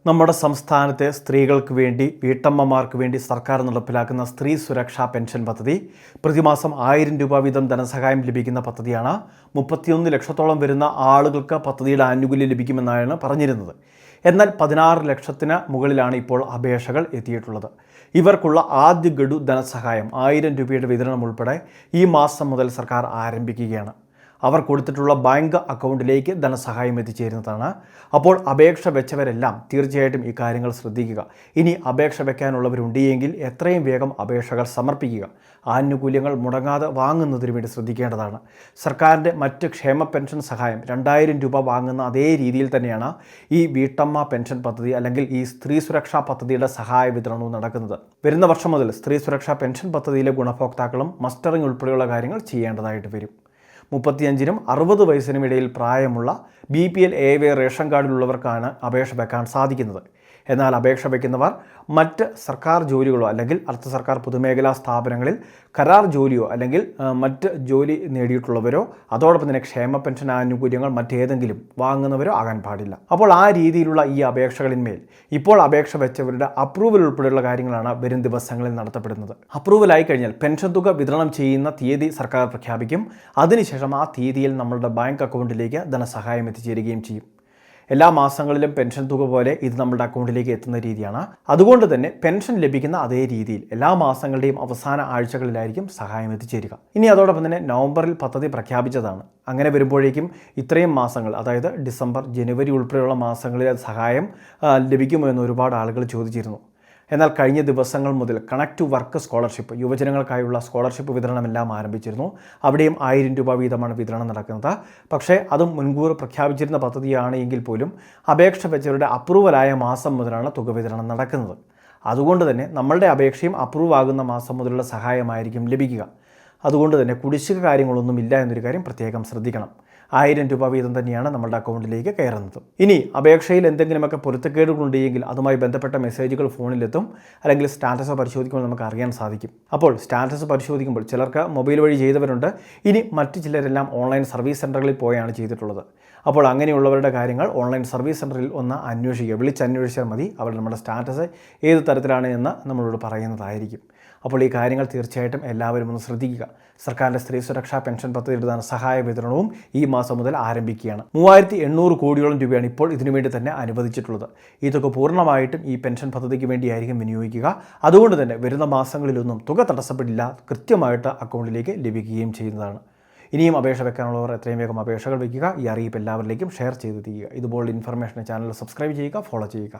നമ്മുടെ സംസ്ഥാനത്തെ സ്ത്രീകൾക്ക് വേണ്ടി വീട്ടമ്മമാർക്ക് വേണ്ടി സർക്കാർ നടപ്പിലാക്കുന്ന സ്ത്രീ സുരക്ഷാ പെൻഷൻ പദ്ധതി പ്രതിമാസം 1000 രൂപ വീതം ധനസഹായം ലഭിക്കുന്ന പദ്ധതിയാണ്. 31 ലക്ഷത്തോളം വരുന്ന ആളുകൾക്ക് പദ്ധതിയുടെ ആനുകൂല്യം ലഭിക്കുമെന്നാണ് പറഞ്ഞിരുന്നത്. എന്നാൽ 16 ലക്ഷത്തിന് മുകളിലാണ് ഇപ്പോൾ അപേക്ഷകൾ എത്തിയിട്ടുള്ളത്. ഇവർക്കുള്ള ആദ്യ ഗഡു ധനസഹായം 1000 രൂപയുടെ വിതരണം ഉൾപ്പെടെ ഈ മാസം മുതൽ സർക്കാർ ആരംഭിക്കുകയാണ്. അവർ കൊടുത്തിട്ടുള്ള ബാങ്ക് അക്കൗണ്ടിലേക്ക് ധനസഹായം എത്തിച്ചേരുന്നതാണ്. അപ്പോൾ അപേക്ഷ വെച്ചവരെല്ലാം തീർച്ചയായിട്ടും ഈ കാര്യങ്ങൾ ശ്രദ്ധിക്കുക. ഇനി അപേക്ഷ വെക്കാനുള്ളവരുണ്ടെങ്കിൽ എത്രയും വേഗം അപേക്ഷകൾ സമർപ്പിക്കുക. ആനുകൂല്യങ്ങൾ മുടങ്ങാതെ വാങ്ങുന്നതിന് വേണ്ടി ശ്രദ്ധിക്കേണ്ടതാണ്. സർക്കാരിൻ്റെ മറ്റ് ക്ഷേമ പെൻഷൻ സഹായം 2000 രൂപ വാങ്ങുന്ന അതേ രീതിയിൽ തന്നെയാണ് ഈ വീട്ടമ്മ പെൻഷൻ പദ്ധതി അല്ലെങ്കിൽ ഈ സ്ത്രീ സുരക്ഷാ പദ്ധതിയുടെ സഹായ വിതരണവും നടക്കുന്നത്. വരുന്ന വർഷം മുതൽ സ്ത്രീ സുരക്ഷാ പെൻഷൻ പദ്ധതിയിലെ ഗുണഭോക്താക്കളും മസ്റ്ററിംഗ് ഉൾപ്പെടെയുള്ള കാര്യങ്ങൾ ചെയ്യേണ്ടതായിട്ട് വരും. 35നും 60 വയസ്സിനും ഇടയിൽ പ്രായമുള്ള BPL AY റേഷൻ കാർഡിലുള്ളവർക്കാണ് അപേക്ഷ വെക്കാൻ സാധിക്കുന്നത്. എന്നാൽ അപേക്ഷ വയ്ക്കുന്നവർ മറ്റ് സർക്കാർ ജോലികളോ അല്ലെങ്കിൽ അർദ്ധ സർക്കാർ പൊതുമേഖലാ സ്ഥാപനങ്ങളിൽ കരാർ ജോലിയോ അല്ലെങ്കിൽ മറ്റ് ജോലി നേടിയിട്ടുള്ളവരോ അതോടൊപ്പം തന്നെ ക്ഷേമ പെൻഷൻ ആനുകൂല്യങ്ങൾ മറ്റേതെങ്കിലും വാങ്ങുന്നവരോ ആകാൻ പാടില്ല. അപ്പോൾ ആ രീതിയിലുള്ള ഈ അപേക്ഷകളിന്മേൽ ഇപ്പോൾ അപേക്ഷ വെച്ചവരുടെ അപ്രൂവൽ ഉൾപ്പെടെയുള്ള കാര്യങ്ങളാണ് വരും ദിവസങ്ങളിൽ നടത്തപ്പെടുന്നത്. അപ്രൂവലായി കഴിഞ്ഞാൽ പെൻഷൻ തുക വിതരണം ചെയ്യുന്ന തീയതി സർക്കാർ പ്രഖ്യാപിക്കും. അതിനുശേഷം ആ തീയതിയിൽ നമ്മളുടെ ബാങ്ക് അക്കൗണ്ടിലേക്ക് ധനസഹായം എത്തിച്ചേരുകയും ചെയ്യും. എല്ലാ മാസങ്ങളിലും പെൻഷൻ തുക പോലെ ഇത് നമ്മുടെ അക്കൗണ്ടിലേക്ക് എത്തുന്ന രീതിയാണ്. അതുകൊണ്ട് തന്നെ പെൻഷൻ ലഭിക്കുന്ന അതേ രീതിയിൽ എല്ലാ മാസങ്ങളുടെയും അവസാന ആഴ്ചകളിലായിരിക്കും സഹായം എത്തിച്ചേരുക. ഇനി അതോടൊപ്പം തന്നെ നവംബറിൽ പദ്ധതി പ്രഖ്യാപിച്ചതാണ്. അങ്ങനെ വരുമ്പോഴേക്കും ഇത്രയും മാസങ്ങൾ, അതായത് ഡിസംബർ, ജനുവരി ഉൾപ്പെടെയുള്ള മാസങ്ങളിൽ സഹായം ലഭിക്കുമോ എന്ന് ഒരുപാട് ആളുകൾ ചോദിച്ചിരുന്നു. എന്നാൽ കഴിഞ്ഞ ദിവസങ്ങൾ മുതൽ കണക്ട് ടു വർക്ക് സ്കോളർഷിപ്പ്, യുവജനങ്ങൾക്കായുള്ള സ്കോളർഷിപ്പ് വിതരണമെല്ലാം ആരംഭിച്ചിരുന്നു. അവിടെയും 1000 രൂപ വീതമാണ് വിതരണം നടക്കുന്നത്. പക്ഷേ അതും മുൻകൂർ പ്രഖ്യാപിച്ചിരുന്ന പദ്ധതിയാണ് എങ്കിൽ പോലും അപേക്ഷ വെച്ചവരുടെ അപ്രൂവലായ മാസം മുതലാണ് തുക വിതരണം നടക്കുന്നത്. അതുകൊണ്ട് തന്നെ നമ്മളുടെ അപേക്ഷയും അപ്രൂവ് ആകുന്ന മാസം മുതലുള്ള സഹായമായിരിക്കും ലഭിക്കുക. അതുകൊണ്ട് തന്നെ കുടിശ്ശിക കാര്യങ്ങളൊന്നും ഇല്ല എന്നൊരു കാര്യം പ്രത്യേകം ശ്രദ്ധിക്കണം. 1000 രൂപ വീതം തന്നെയാണ് നമ്മുടെ അക്കൗണ്ടിലേക്ക് കയറുന്നത്. ഇനി അപേക്ഷയിൽ എന്തെങ്കിലുമൊക്കെ പൊരുത്തക്കേടുകളുണ്ടെങ്കിൽ അതുമായി ബന്ധപ്പെട്ട മെസ്സേജുകൾ ഫോണിലെത്തും, അല്ലെങ്കിൽ സ്റ്റാറ്റസ് പരിശോധിക്കുമ്പോൾ നമുക്ക് അറിയാൻ സാധിക്കും. അപ്പോൾ സ്റ്റാറ്റസ് പരിശോധിക്കുമ്പോൾ ചിലർക്ക് മൊബൈൽ വഴി ചെയ്തവരുണ്ട്. ഇനി മറ്റു ചിലരെല്ലാം ഓൺലൈൻ സർവീസ് സെൻ്ററുകളിൽ പോയാണ് ചെയ്തിട്ടുള്ളത്. അപ്പോൾ അങ്ങനെയുള്ളവരുടെ കാര്യങ്ങൾ ഓൺലൈൻ സർവീസ് സെൻ്ററിൽ ഒന്ന് അന്വേഷിക്കുക. വിളിച്ചന്വേഷിച്ചാൽ മതി. അവർ നമ്മുടെ സ്റ്റാറ്റസ് ഏത് തരത്തിലാണ് എന്ന് നമ്മളോട് പറയുന്നതായിരിക്കും. അപ്പോൾ ഈ കാര്യങ്ങൾ തീർച്ചയായിട്ടും എല്ലാവരും ഒന്ന് ശ്രദ്ധിക്കുക. സർക്കാരിൻ്റെ സ്ത്രീ സുരക്ഷാ പെൻഷൻ പദ്ധതിയുടെ ധനസഹായ വിതരണവും ഈ മാസം മുതൽ ആരംഭിക്കുകയാണ്. 3800 കോടിയോളം രൂപയാണ് ഇപ്പോൾ ഇതിനുവേണ്ടി തന്നെ അനുവദിച്ചിട്ടുള്ളത്. ഇതൊക്കെ പൂർണ്ണമായിട്ടും ഈ പെൻഷൻ പദ്ധതിക്ക് വേണ്ടിയായിരിക്കും വിനിയോഗിക്കുക. അതുകൊണ്ട് തന്നെ വരുന്ന മാസങ്ങളിലൊന്നും തുക തടസ്സപ്പെടില്ല, കൃത്യമായിട്ട് അക്കൗണ്ടിലേക്ക് ലഭിക്കുകയും ചെയ്യുന്നതാണ്. ഇനിയും അപേക്ഷ വെക്കാനുള്ളവർ എത്രയും വേഗം അപേക്ഷകൾ വയ്ക്കുക. ഈ അറിയിപ്പ് എല്ലാവരിലേക്കും ഷെയർ ചെയ്ത് തീരുക. ഇതുപോലുള്ള ഇൻഫർമേഷൻ ചാനൽ സബ്സ്ക്രൈബ് ചെയ്യുക, ഫോളോ ചെയ്യുക.